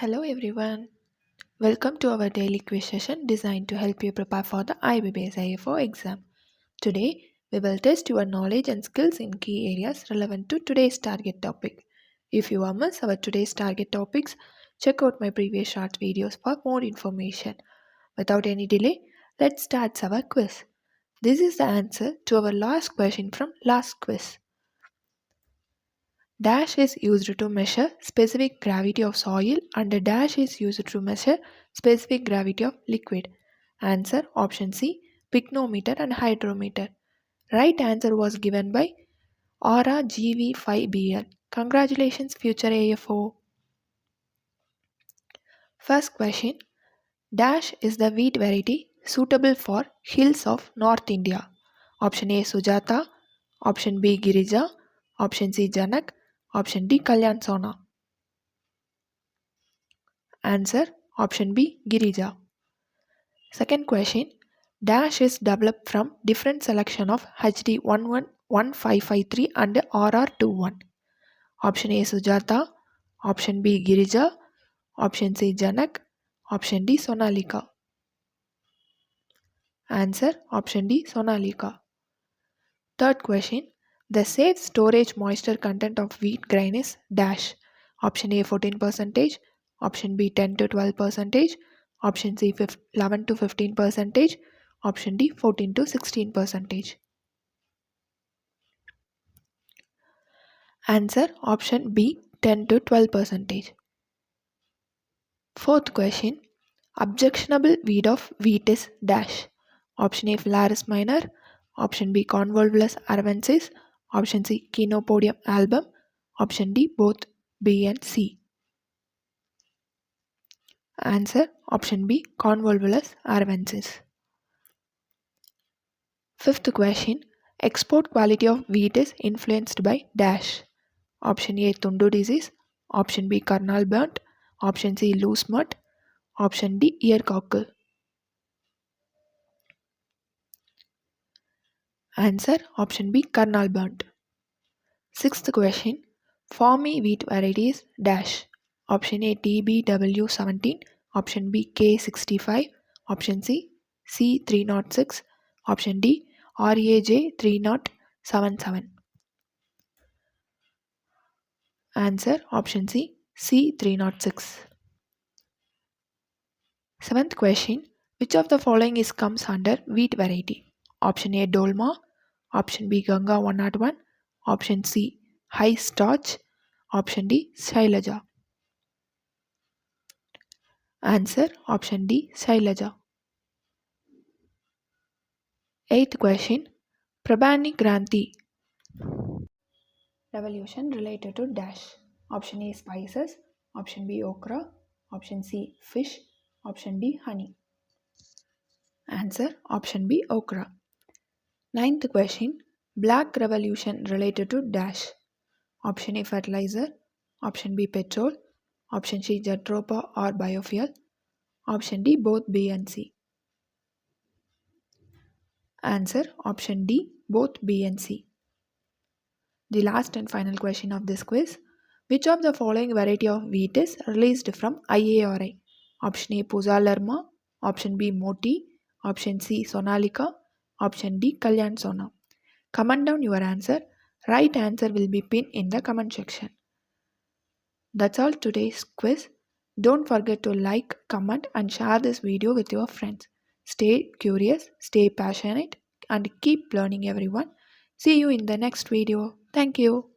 Hello everyone. Welcome to our daily quiz session designed to help you prepare for the IBPS AFO exam. Today, we will test your knowledge and skills in key areas relevant to today's target topic. If you miss our today's target topics, check out my previous short videos for more information. Without any delay, let's start our quiz. This is the answer to our last question from last quiz. Dash is used to measure specific gravity of soil and a dash is used to measure specific gravity of liquid. Answer option C, pycnometer and hydrometer. Right answer was given by Aura GV5BL. Congratulations future AFO. First question. Dash is the wheat variety suitable for hills of North India. Option A Sujata, option B Girija, option C Janak, option D Kalyan Sona. Answer option B Girija. Second question. Dash is developed from different selection of HD 111553 and RR21. Option A Sujata, option B Girija, option C Janak, option D Sonalika. Answer option D Sonalika. Third question. The safe storage moisture content of wheat grain is dash. Option A 14%, option B 10 to 12%, option C 11 to 15%, option D 14 to 16%. Answer option B 10 to 12%. Fourth question. Objectionable weed of wheat is dash. Option A Phalaris minor, option B Convolvulus arvensis, option C Chenopodium album, option D both B and C. Answer option B Convolvulus arvensis. Fifth question. Export quality of wheat is influenced by dash. Option A Tundu disease, option B kernel burnt, option C loose mud, option D ear cockle. Answer option B kernel burnt. Sixth question. Formy wheat varieties dash. Option A TBW17, option B K65, option C C306, option D RAJ3077. Answer option C C306. Seventh question. Which of the following comes under wheat variety? Option A Dolma, option B Ganga 101, option C high starch, option D Shailaja. Answer option D Shailaja. Eighth question. Prabhani Granthi revolution related to dash. Option A spices, option B okra, option C fish, option D honey. Answer option B okra. Ninth question. Black revolution related to dash. Option A fertilizer, option B petrol, option C jatropha or biofuel, option D both B and C. Answer option D both B and C. The last and final question of this quiz. Which of the following variety of wheat is released from IARI? Option A Puja Lerma, option B Moti, option C Sonalika, option D Kalyan Sona. Comment down your answer. Right answer will be pinned in the comment section. That's all today's quiz. Don't forget to like, comment and share this video with your friends. Stay curious, stay passionate and keep learning everyone. See you in the next video. Thank you.